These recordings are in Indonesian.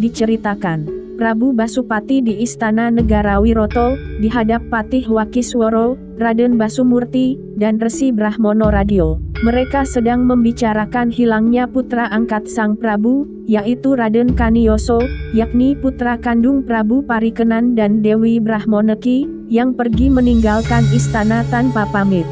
Diceritakan, Prabu Basupati di Istana Negara Wiroto, dihadap Patih Wakisworo, Raden Basumurti, dan Resi Brahmono Radio. Mereka sedang membicarakan hilangnya putra angkat sang Prabu, yaitu Raden Kaniyoso, yakni putra kandung Prabu Parikenan dan Dewi Brahmoneki, yang pergi meninggalkan istana tanpa pamit.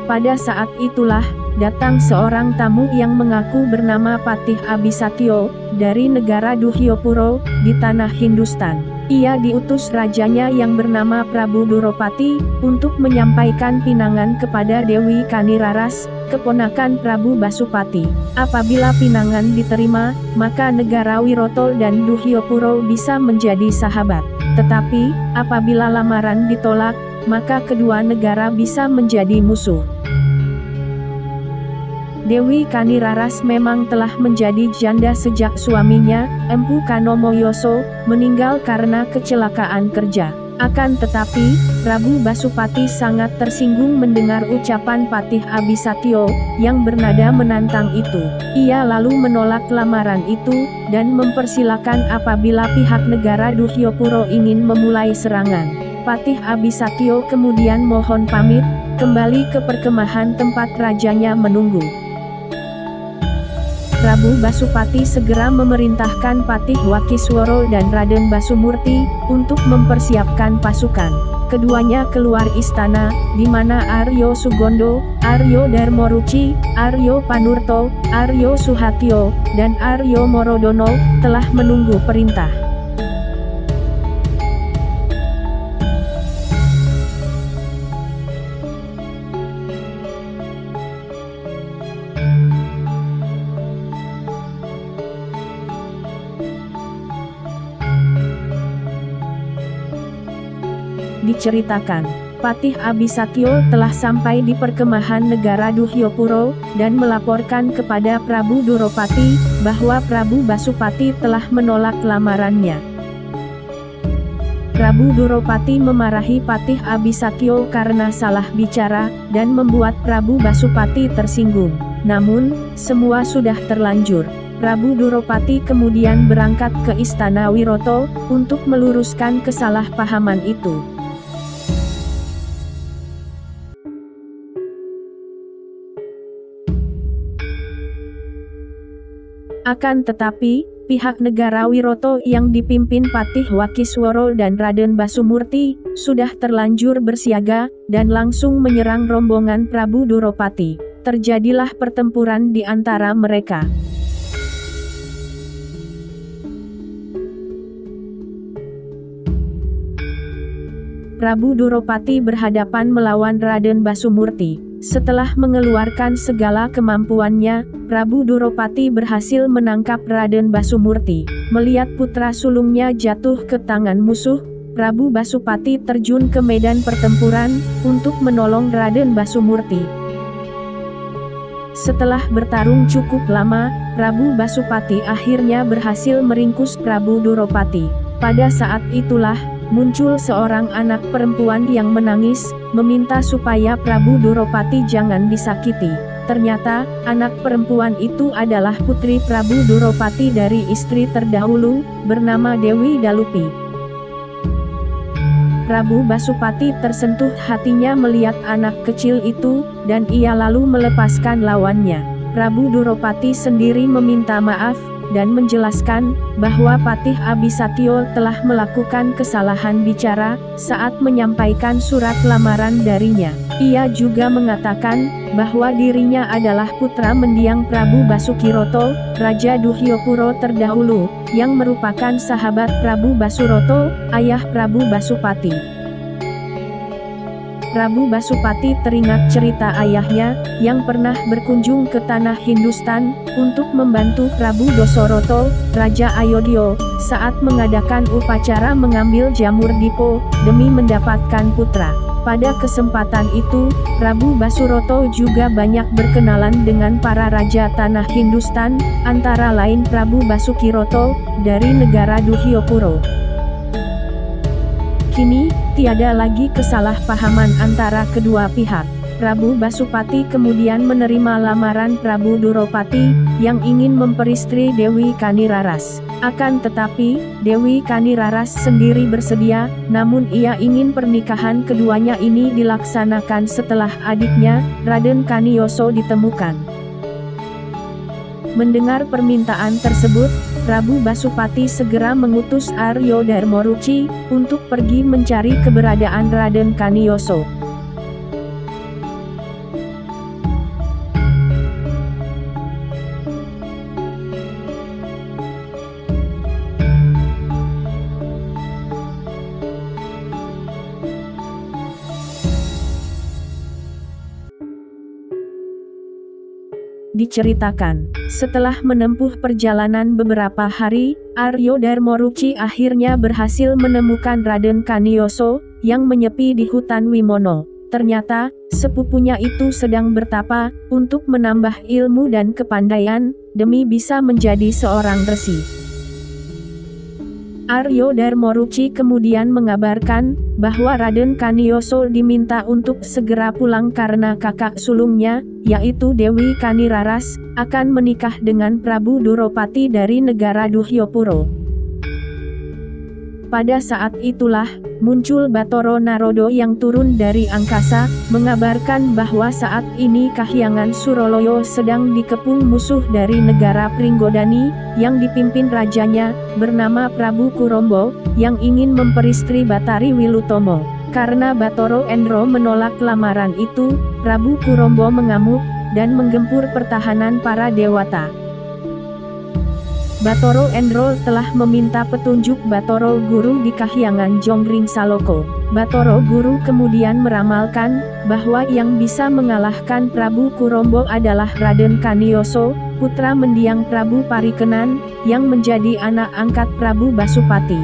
Pada saat itulah, datang seorang tamu yang mengaku bernama Patih Abisatyo, dari negara Duhyopuro, di tanah Hindustan. Ia diutus rajanya yang bernama Prabu Duropati, untuk menyampaikan pinangan kepada Dewi Kaniraras, keponakan Prabu Basupati. Apabila pinangan diterima, maka negara Wiroto dan Duhyopuro bisa menjadi sahabat. Tetapi, apabila lamaran ditolak, maka kedua negara bisa menjadi musuh. Dewi Kaniraras memang telah menjadi janda sejak suaminya, Empu Kanomoyoso, meninggal karena kecelakaan kerja. Akan tetapi, Prabu Basupati sangat tersinggung mendengar ucapan Patih Abisatyo, yang bernada menantang itu. Ia lalu menolak lamaran itu, dan mempersilakan apabila pihak negara Duhyopuro ingin memulai serangan. Patih Abisatyo kemudian mohon pamit, kembali ke perkemahan tempat rajanya menunggu. Prabu Basupati segera memerintahkan Patih Wakisworo dan Raden Basumurti untuk mempersiapkan pasukan. Keduanya keluar istana, di mana Aryo Sugondo, Aryo Darmoruci, Aryo Panurto, Aryo Suhatyo, dan Aryo Morodono telah menunggu perintah. Diceritakan, Patih Abisatyo telah sampai di perkemahan negara Duhyopuro, dan melaporkan kepada Prabu Duropati, bahwa Prabu Basupati telah menolak lamarannya. Prabu Duropati memarahi Patih Abisatyo karena salah bicara, dan membuat Prabu Basupati tersinggung. Namun, semua sudah terlanjur. Prabu Duropati kemudian berangkat ke Istana Wiroto, untuk meluruskan kesalahpahaman itu. Akan tetapi, pihak negara Wiroto yang dipimpin Patih Wakisworo dan Raden Basumurti, sudah terlanjur bersiaga, dan langsung menyerang rombongan Prabu Duropati. Terjadilah pertempuran di antara mereka. Prabu Duropati berhadapan melawan Raden Basumurti. Setelah mengeluarkan segala kemampuannya, Prabu Duropati berhasil menangkap Raden Basumurti. Melihat putra sulungnya jatuh ke tangan musuh, Prabu Basupati terjun ke medan pertempuran, untuk menolong Raden Basumurti. Setelah bertarung cukup lama, Prabu Basupati akhirnya berhasil meringkus Prabu Duropati. Pada saat itulah, muncul seorang anak perempuan yang menangis, meminta supaya Prabu Duropati jangan disakiti. Ternyata, anak perempuan itu adalah putri Prabu Duropati dari istri terdahulu, bernama Dewi Dalupi. Prabu Basupati tersentuh hatinya melihat anak kecil itu, dan ia lalu melepaskan lawannya. Prabu Duropati sendiri meminta maaf, dan menjelaskan, bahwa Patih Abisatyo telah melakukan kesalahan bicara, saat menyampaikan surat lamaran darinya. Ia juga mengatakan, bahwa dirinya adalah putra mendiang Prabu Basukiroto, Raja Duhyopuro terdahulu, yang merupakan sahabat Prabu Basuroto, ayah Prabu Basupati. Prabu Basupati teringat cerita ayahnya, yang pernah berkunjung ke tanah Hindustan, untuk membantu Prabu Dasarata, Raja Ayodhya, saat mengadakan upacara mengambil jamur dipo, demi mendapatkan putra. Pada kesempatan itu, Prabu Basuroto juga banyak berkenalan dengan para raja tanah Hindustan, antara lain Prabu Basukiroto, dari negara Duhyopuro. Kini, tiada lagi kesalahpahaman antara kedua pihak. Prabu Basupati kemudian menerima lamaran Prabu Duropati, yang ingin memperistri Dewi Kaniraras. Akan tetapi, Dewi Kaniraras sendiri bersedia, namun ia ingin pernikahan keduanya ini dilaksanakan setelah adiknya, Raden Kaniyoso ditemukan. Mendengar permintaan tersebut, Prabu Basupati segera mengutus Aryo Darmoruci, untuk pergi mencari keberadaan Raden Kaniyoso. Diceritakan, setelah menempuh perjalanan beberapa hari, Aryo Darmoruci akhirnya berhasil menemukan Raden Kaniyoso, yang menyepi di hutan Wimono. Ternyata, sepupunya itu sedang bertapa, untuk menambah ilmu dan kepandaian, demi bisa menjadi seorang resi. Aryo Darmoruci kemudian mengabarkan, bahwa Raden Kaniyoso diminta untuk segera pulang karena kakak sulungnya, yaitu Dewi Kaniraras, akan menikah dengan Prabu Duropati dari negara Duhyopuro. Pada saat itulah, muncul Batoro Narodo yang turun dari angkasa, mengabarkan bahwa saat ini Kahyangan Suroloyo sedang dikepung musuh dari negara Pringgodani, yang dipimpin rajanya, bernama Prabu Kurombo, yang ingin memperistri Batari Wilutomo. Karena Batoro Endro menolak lamaran itu, Prabu Kurombo mengamuk, dan menggempur pertahanan para dewata. Batoro Endro telah meminta petunjuk Batoro Guru di Kahyangan Jonggring Saloko. Batoro Guru kemudian meramalkan, bahwa yang bisa mengalahkan Prabu Kurombo adalah Raden Kaniyoso, putra mendiang Prabu Parikenan, yang menjadi anak angkat Prabu Basupati.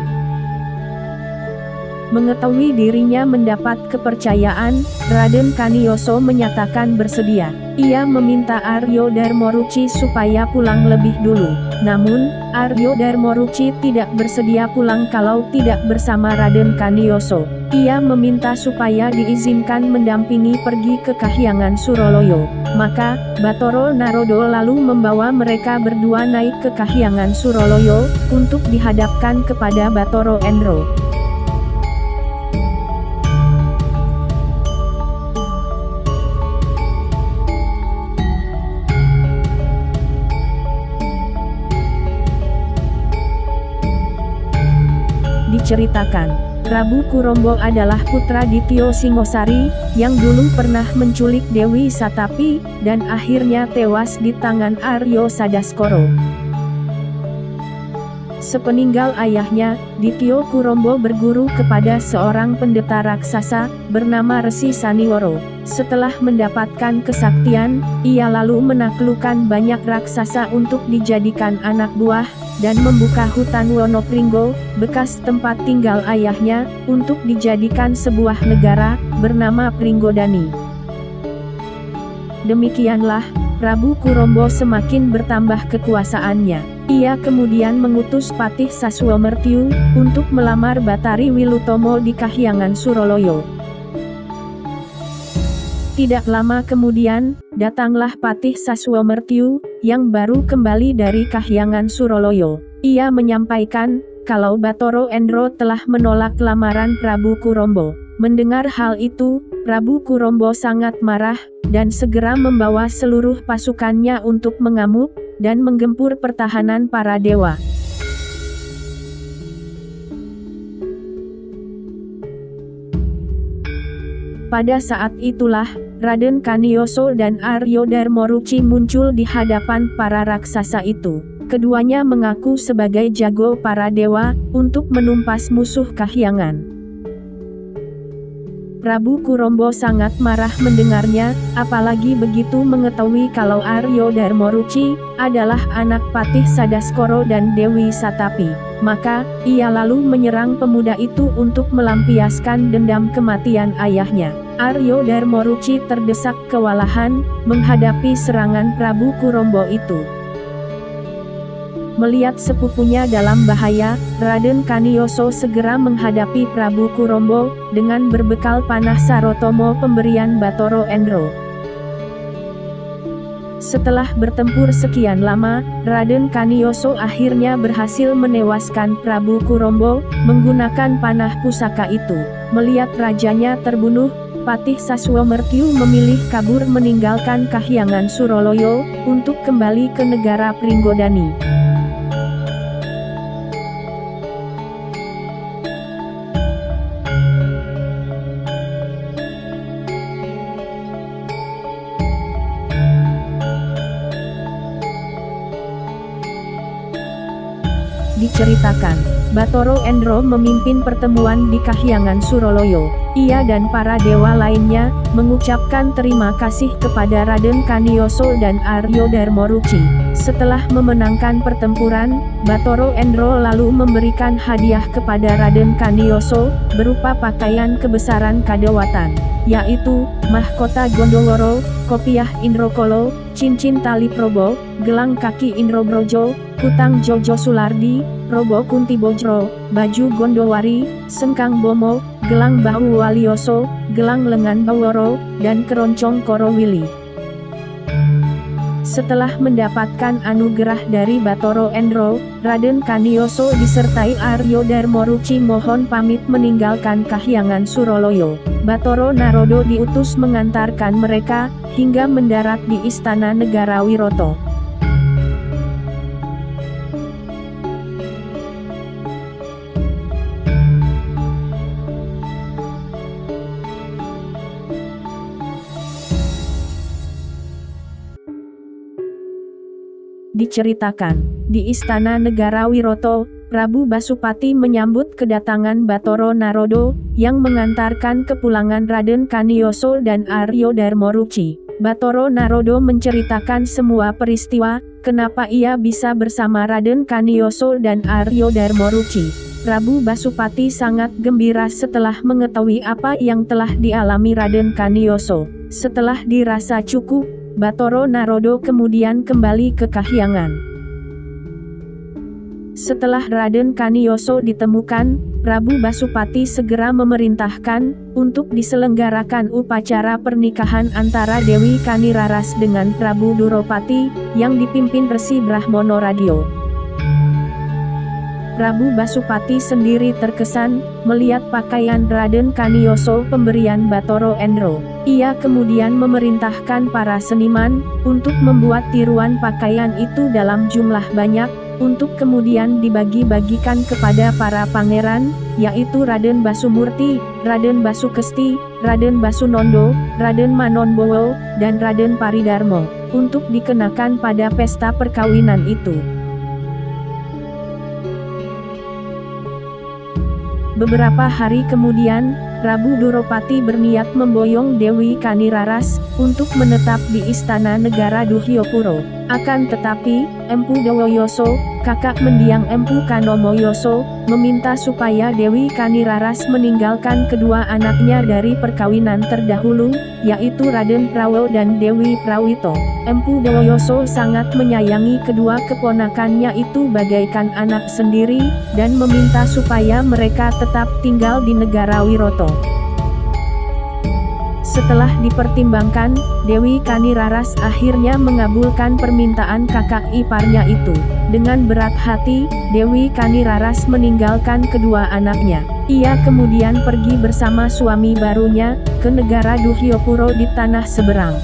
Mengetahui dirinya mendapat kepercayaan, Raden Kaniyoso menyatakan bersedia. Ia meminta Aryo Darmoruci supaya pulang lebih dulu. Namun, Aryo Darmoruci tidak bersedia pulang kalau tidak bersama Raden Kaniyoso. Ia meminta supaya diizinkan mendampingi pergi ke Kahyangan Suroloyo. Maka, Batoro Narodo lalu membawa mereka berdua naik ke Kahyangan Suroloyo, untuk dihadapkan kepada Batoro Endro. Diceritakan, Prabu Kurombo adalah putra Dityo Singosari, yang dulu pernah menculik Dewi Satapi, dan akhirnya tewas di tangan Aryo Sadaskoro. Sepeninggal ayahnya, Dityo Kurombo berguru kepada seorang pendeta raksasa, bernama Resi Saniworo. Setelah mendapatkan kesaktian, ia lalu menaklukkan banyak raksasa untuk dijadikan anak buah, dan membuka hutan Wonopringgo, bekas tempat tinggal ayahnya, untuk dijadikan sebuah negara, bernama Pringgodani. Demikianlah, Prabu Kurombo semakin bertambah kekuasaannya. Ia kemudian mengutus Patih Saswomertiu, untuk melamar Batari Wilutomo di Kahyangan Suroloyo. Tidak lama kemudian, datanglah Patih Saswomertiu, yang baru kembali dari Kahyangan Suroloyo. Ia menyampaikan, kalau Batoro Endro telah menolak lamaran Prabu Kurombo. Mendengar hal itu, Prabu Kurombo sangat marah, dan segera membawa seluruh pasukannya untuk mengamuk, dan menggempur pertahanan para dewa. Pada saat itulah, Raden Kaniyoso dan Aryo Darmoruci muncul di hadapan para raksasa itu. Keduanya mengaku sebagai jago para dewa, untuk menumpas musuh Kahyangan. Prabu Kurombo sangat marah mendengarnya, apalagi begitu mengetahui kalau Aryo Darmoruci adalah anak Patih Sadaskoro dan Dewi Satapi. Maka, ia lalu menyerang pemuda itu untuk melampiaskan dendam kematian ayahnya. Aryo Darmoruci terdesak kewalahan, menghadapi serangan Prabu Kurombo itu. Melihat sepupunya dalam bahaya, Raden Kaniyoso segera menghadapi Prabu Kurombo, dengan berbekal panah Sarotomo pemberian Batoro Endro. Setelah bertempur sekian lama, Raden Kaniyoso akhirnya berhasil menewaskan Prabu Kurombo, menggunakan panah pusaka itu. Melihat rajanya terbunuh, Patih Saswomertiu memilih kabur meninggalkan Kahyangan Suroloyo, untuk kembali ke negara Pringgodani. Diceritakan, Batoro Endro memimpin pertemuan di Kahyangan Suroloyo. Ia dan para dewa lainnya, mengucapkan terima kasih kepada Raden Kaniyoso dan Aryo Darmoruci. Setelah memenangkan pertempuran, Batoro Endro lalu memberikan hadiah kepada Raden Kaniyoso, berupa pakaian kebesaran kadewatan, yaitu, mahkota Gondoworo, kopiah Indrokolo, cincin tali Probo, gelang kaki Indrobrojo, kutang Jojo Sulardi, robo Kunti Bojro, baju Gondowari, sengkang Bomo, gelang bahu Walioso, gelang lengan Baworo, dan keroncong Korowili. Setelah mendapatkan anugerah dari Batoro Endro, Raden Kaniyoso disertai Aryo Darmoruci mohon pamit meninggalkan Kahyangan Suroloyo. Batoro Narodo diutus mengantarkan mereka, hingga mendarat di Istana Negara Wiroto. Diceritakan, di Istana Negara Wiroto, Prabu Basupati menyambut kedatangan Batoro Narodo, yang mengantarkan kepulangan Raden Kaniyoso dan Aryo Darmoruci. Batoro Narodo menceritakan semua peristiwa, kenapa ia bisa bersama Raden Kaniyoso dan Aryo Darmoruci. Prabu Basupati sangat gembira setelah mengetahui apa yang telah dialami Raden Kaniyoso. Setelah dirasa cukup, Batoro Narodo kemudian kembali ke Kahyangan. Setelah Raden Kaniyoso ditemukan, Prabu Basupati segera memerintahkan untuk diselenggarakan upacara pernikahan antara Dewi Kaniraras dengan Prabu Duropati, yang dipimpin Resi Brahmono Radio. Prabu Basupati sendiri terkesan, melihat pakaian Raden Kaniyoso pemberian Batoro Endro. Ia kemudian memerintahkan para seniman, untuk membuat tiruan pakaian itu dalam jumlah banyak, untuk kemudian dibagi-bagikan kepada para pangeran, yaitu Raden Basumurti, Raden Basukesti, Raden Basunondo, Raden Manonbowo, dan Raden Paridarmo, untuk dikenakan pada pesta perkawinan itu. Beberapa hari kemudian, Prabu Duropati berniat memboyong Dewi Kaniraras, untuk menetap di Istana Negara Duhyopuro. Akan tetapi, Empu Dowoyoso, kakak mendiang Empu Kanomoyoso, meminta supaya Dewi Kaniraras meninggalkan kedua anaknya dari perkawinan terdahulu, yaitu Raden Prawo dan Dewi Prawito. Empu Dowoyoso sangat menyayangi kedua keponakannya itu bagaikan anak sendiri, dan meminta supaya mereka tetap tinggal di negara Wiroto. Setelah dipertimbangkan, Dewi Kaniraras akhirnya mengabulkan permintaan kakak iparnya itu. Dengan berat hati, Dewi Kaniraras meninggalkan kedua anaknya. Ia kemudian pergi bersama suami barunya, ke negara Duhyopuro di tanah seberang.